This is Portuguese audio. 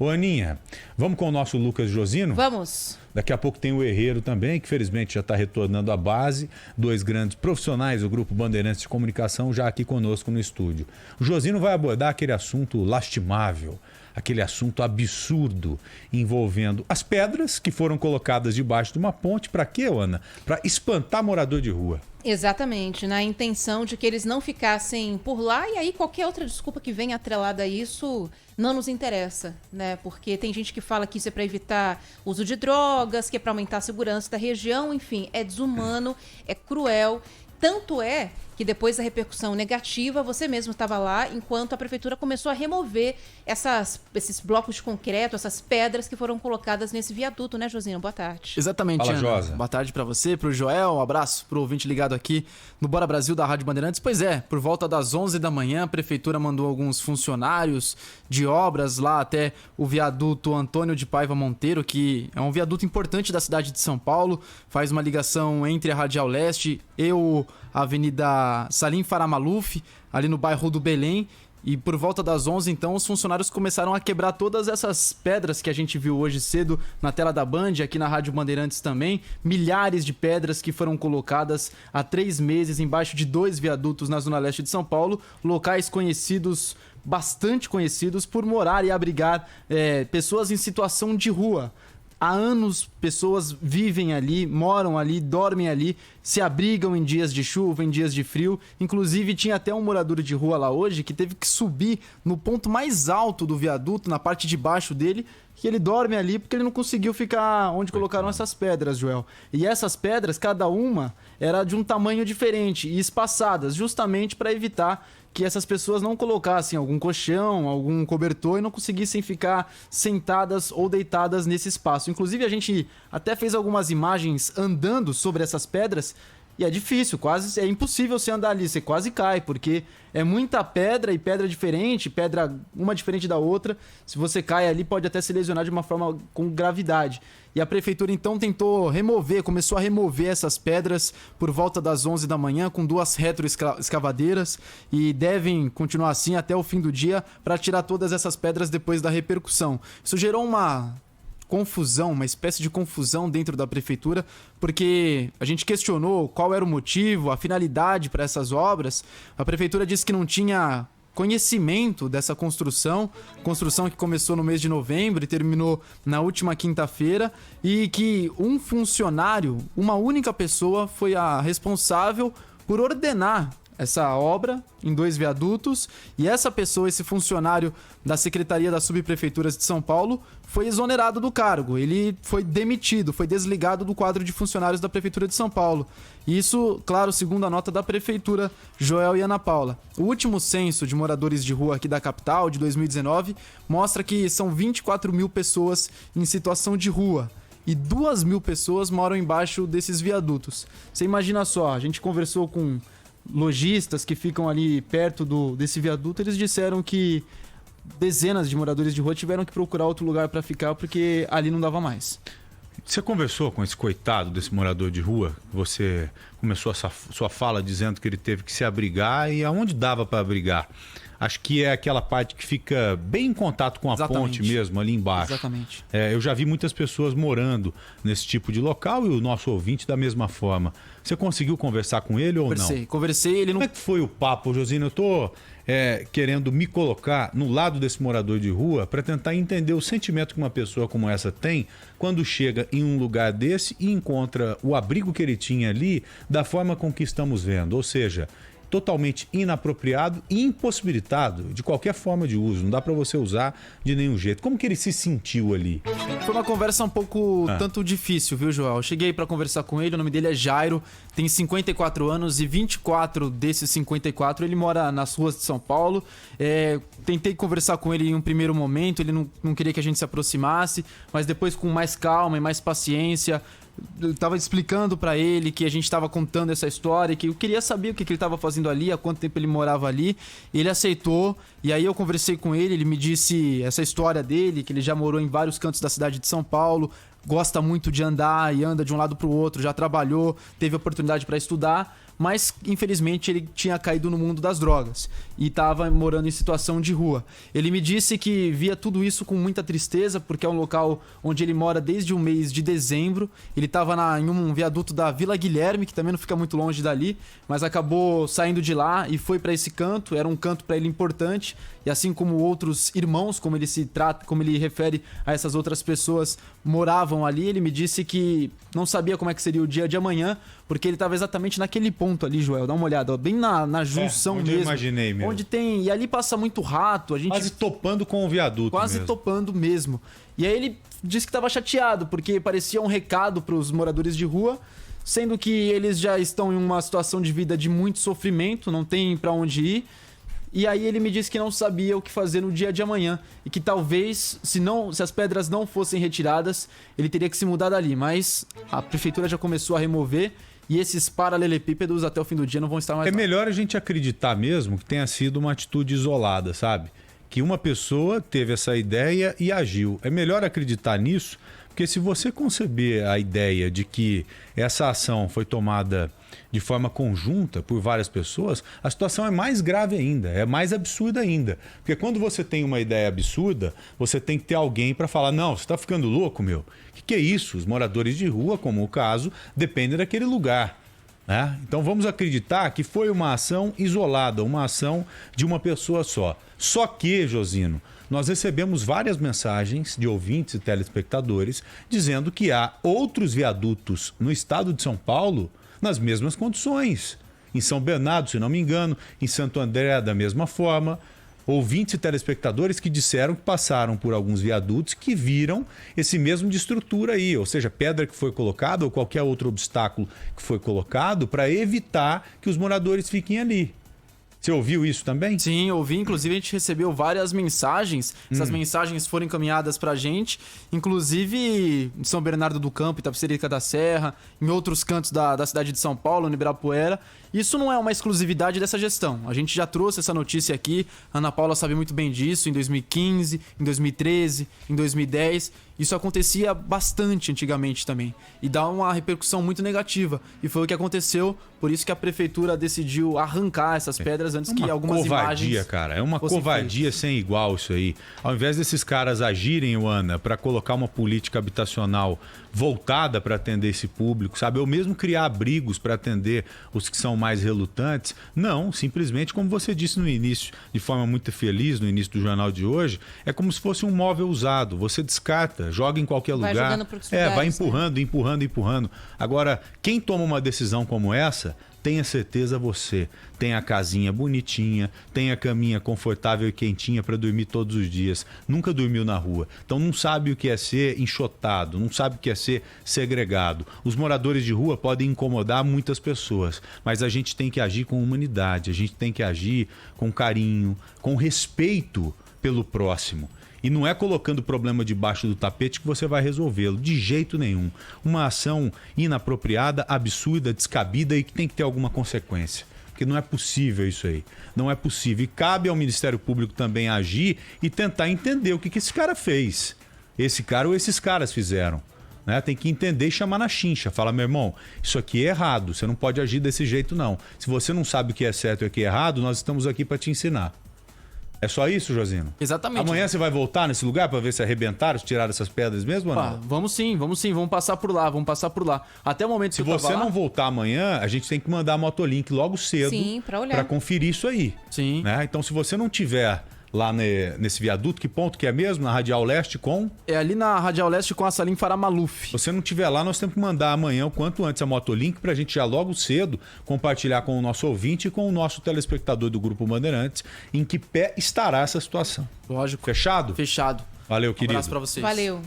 Ô Aninha, vamos com o nosso Lucas Josino? Vamos. Daqui a pouco tem o Herreiro também, que felizmente já está retornando à base. 2 grandes profissionais do Grupo Bandeirantes de Comunicação já aqui conosco no estúdio. O Josino vai abordar aquele assunto lastimável, aquele assunto absurdo envolvendo as pedras que foram colocadas debaixo de uma ponte. Para quê, Ana? Para espantar morador de rua. Exatamente, na intenção de que eles não ficassem por lá, e aí qualquer outra desculpa que venha atrelada a isso não nos interessa, né? Porque tem gente que fala que isso é para evitar uso de drogas, que é para aumentar a segurança da região, enfim, é desumano, é cruel. Tanto é que depois da repercussão negativa, você mesmo estava lá enquanto a prefeitura começou a remover esses blocos de concreto, essas pedras que foram colocadas nesse viaduto, né, Josino? Boa tarde. Exatamente, Fala, Ana. Josa. Boa tarde pra você, pro Joel, um abraço pro ouvinte ligado aqui no Bora Brasil da Rádio Bandeirantes. Pois é, por volta das 11 da manhã, a prefeitura mandou alguns funcionários de obras lá até o viaduto Antônio de Paiva Monteiro, que é um viaduto importante da cidade de São Paulo, faz uma ligação entre a Radial Leste e a Avenida Salim Faramaluf, ali no bairro do Belém. E por volta das 11, então, os funcionários começaram a quebrar todas essas pedras que a gente viu hoje cedo na tela da Band, aqui na Rádio Bandeirantes também. Milhares de pedras que foram colocadas há 3 meses embaixo de 2 viadutos na Zona Leste de São Paulo, locais conhecidos, bastante conhecidos, por morar e abrigar pessoas em situação de rua. Há anos, pessoas vivem ali, moram ali, dormem ali, se abrigam em dias de chuva, em dias de frio. Inclusive, tinha até um morador de rua lá hoje que teve que subir no ponto mais alto do viaduto, na parte de baixo dele, que ele dorme ali porque ele não conseguiu ficar onde colocaram essas pedras, Joel. E essas pedras, cada uma era de um tamanho diferente e espaçadas, justamente para evitar que essas pessoas não colocassem algum colchão, algum cobertor e não conseguissem ficar sentadas ou deitadas nesse espaço. Inclusive, a gente até fez algumas imagens andando sobre essas pedras e é difícil, quase é impossível você andar ali, você quase cai, porque é muita pedra e pedra diferente, pedra uma diferente da outra. Se você cai ali, pode até se lesionar de uma forma com gravidade. E a prefeitura então começou a remover essas pedras por volta das 11 da manhã com 2 retroescavadeiras e devem continuar assim até o fim do dia para tirar todas essas pedras depois da repercussão. Isso gerou uma confusão, uma espécie de confusão dentro da prefeitura, porque a gente questionou qual era o motivo, a finalidade para essas obras. A prefeitura disse que não tinha conhecimento dessa construção que começou no mês de novembro e terminou na última quinta-feira, e que um funcionário, uma única pessoa, foi a responsável por ordenar essa obra em 2 viadutos, e essa pessoa, esse funcionário da Secretaria das Subprefeituras de São Paulo, foi exonerado do cargo. Ele foi demitido, foi desligado do quadro de funcionários da Prefeitura de São Paulo. Isso, claro, segundo a nota da Prefeitura, Joel e Ana Paula. O último censo de moradores de rua aqui da capital, de 2019, mostra que são 24 mil pessoas em situação de rua. E 2 mil pessoas moram embaixo desses viadutos. Você imagina só, a gente conversou com lojistas que ficam ali perto desse viaduto, eles disseram que dezenas de moradores de rua tiveram que procurar outro lugar para ficar porque ali não dava mais. Você conversou com esse coitado desse morador de rua? Você começou essa sua fala dizendo que ele teve que se abrigar, e aonde dava para abrigar? Acho que é aquela parte que fica bem em contato com a ponte mesmo, ali embaixo. Exatamente. Eu já vi muitas pessoas morando nesse tipo de local, e o nosso ouvinte da mesma forma. Você conseguiu conversar com ele ou não? Conversei, ele não... Como é que foi o papo, Josino? Eu tô querendo me colocar no lado desse morador de rua para tentar entender o sentimento que uma pessoa como essa tem quando chega em um lugar desse e encontra o abrigo que ele tinha ali da forma com que estamos vendo. Ou seja, totalmente inapropriado e impossibilitado de qualquer forma de uso. Não dá para você usar de nenhum jeito. Como que ele se sentiu ali? Foi uma conversa um pouco tanto difícil, viu, Joel? Eu cheguei para conversar com ele, o nome dele é Jairo, tem 54 anos e 24 desses 54 ele mora nas ruas de São Paulo. Tentei conversar com ele em um primeiro momento, ele não queria que a gente se aproximasse, mas depois, com mais calma e mais paciência, eu tava explicando pra ele que a gente tava contando essa história, que eu queria saber o que ele tava fazendo ali, há quanto tempo ele morava ali. Ele aceitou, e aí eu conversei com ele, ele me disse essa história dele, que ele já morou em vários cantos da cidade de São Paulo, gosta muito de andar e anda de um lado pro outro, já trabalhou, teve oportunidade para estudar, mas infelizmente ele tinha caído no mundo das drogas e estava morando em situação de rua. Ele me disse que via tudo isso com muita tristeza, porque é um local onde ele mora desde o mês de dezembro. Ele estava em um viaduto da Vila Guilherme, que também não fica muito longe dali, mas acabou saindo de lá e foi para esse canto. Era um canto para ele importante, e assim como outros irmãos, como ele se trata, como ele refere a essas outras pessoas, moravam ali. Ele me disse que não sabia como é que seria o dia de amanhã, porque ele estava exatamente naquele ponto ali, Joel. Dá uma olhada, ó, bem na junção onde mesmo. eu imaginei mesmo. Onde tem... E ali passa muito rato, a gente... Quase topando com o viaduto Quase mesmo. topando mesmo. E aí ele disse que estava chateado, porque parecia um recado para os moradores de rua, sendo que eles já estão em uma situação de vida de muito sofrimento, não tem para onde ir. E aí ele me disse que não sabia o que fazer no dia de amanhã e que talvez, se as pedras não fossem retiradas, ele teria que se mudar dali. Mas a prefeitura já começou a remover e esses paralelepípedos até o fim do dia não vão estar mais É lá. melhor a gente acreditar mesmo que tenha sido uma atitude isolada, sabe? Que uma pessoa teve essa ideia e agiu. É melhor acreditar nisso, porque se você conceber a ideia de que essa ação foi tomada de forma conjunta por várias pessoas, a situação é mais grave ainda, é mais absurda ainda. Porque quando você tem uma ideia absurda, você tem que ter alguém para falar: não, você está ficando louco, meu? O que é isso? Os moradores de rua, como o caso, dependem daquele lugar. Né? Então vamos acreditar que foi uma ação isolada, uma ação de uma pessoa só. Só que, Josino, nós recebemos várias mensagens de ouvintes e telespectadores dizendo que há outros viadutos no estado de São Paulo nas mesmas condições. Em São Bernardo, se não me engano, em Santo André, da mesma forma. Ouvintes e telespectadores que disseram que passaram por alguns viadutos que viram esse mesmo de estrutura aí, ou seja, pedra que foi colocada ou qualquer outro obstáculo que foi colocado para evitar que os moradores fiquem ali. Você ouviu isso também? Sim, ouvi. Inclusive, a gente recebeu várias mensagens. Essas mensagens foram encaminhadas pra gente. Inclusive, em São Bernardo do Campo, Itapecerica da Serra, em outros cantos da cidade de São Paulo, no Ibirapuera. Isso não é uma exclusividade dessa gestão. A gente já trouxe essa notícia aqui. A Ana Paula sabe muito bem disso. Em 2015, em 2013, em 2010... Isso acontecia bastante antigamente também. E dá uma repercussão muito negativa. E foi o que aconteceu, por isso que a prefeitura decidiu arrancar essas pedras antes que algumas covardia, imagens... cara. É uma covardia sem igual isso aí. Ao invés desses caras agirem, Ana, para colocar uma política habitacional voltada para atender esse público, sabe? Ou mesmo criar abrigos para atender os que são mais relutantes. Não, simplesmente, como você disse no início, de forma muito feliz, no início do jornal de hoje, é como se fosse um móvel usado. Você descarta, joga em qualquer lugar. Vai jogando para outros lugares, vai empurrando, empurrando. Agora, quem toma uma decisão como essa, tenha certeza você tem a casinha bonitinha, tem a caminha confortável e quentinha para dormir todos os dias. Nunca dormiu na rua. Então não sabe o que é ser enxotado, não sabe o que é ser segregado. Os moradores de rua podem incomodar muitas pessoas, mas a gente tem que agir com humanidade, a gente tem que agir com carinho, com respeito pelo próximo. E não é colocando o problema debaixo do tapete que você vai resolvê-lo, de jeito nenhum. Uma ação inapropriada, absurda, descabida e que tem que ter alguma consequência. Porque não é possível isso aí. Não é possível. E cabe ao Ministério Público também agir e tentar entender o que esse cara fez. Esse cara ou esses caras fizeram. Né? Tem que entender e chamar na chincha. Fala: meu irmão, isso aqui é errado. Você não pode agir desse jeito, não. Se você não sabe o que é certo e o que é errado, nós estamos aqui para te ensinar. É só isso, Josino? Exatamente. Amanhã você vai voltar nesse lugar para ver se arrebentaram, se tiraram essas pedras mesmo ou não? Vamos sim, vamos passar por lá, Até o momento que se você não voltar amanhã, a gente tem que mandar a Motolink logo cedo para conferir isso aí. Sim. Né? Então, se você não tiver lá nesse viaduto, que ponto que é mesmo? Na Radial Leste com? É ali na Radial Leste com a Salim Faramaluf. Se você não tiver lá, nós temos que mandar amanhã o quanto antes a Motolink pra gente já logo cedo compartilhar com o nosso ouvinte e com o nosso telespectador do Grupo Bandeirantes em que pé estará essa situação. Lógico. Fechado? Fechado. Valeu, querido. Um abraço pra vocês. Valeu.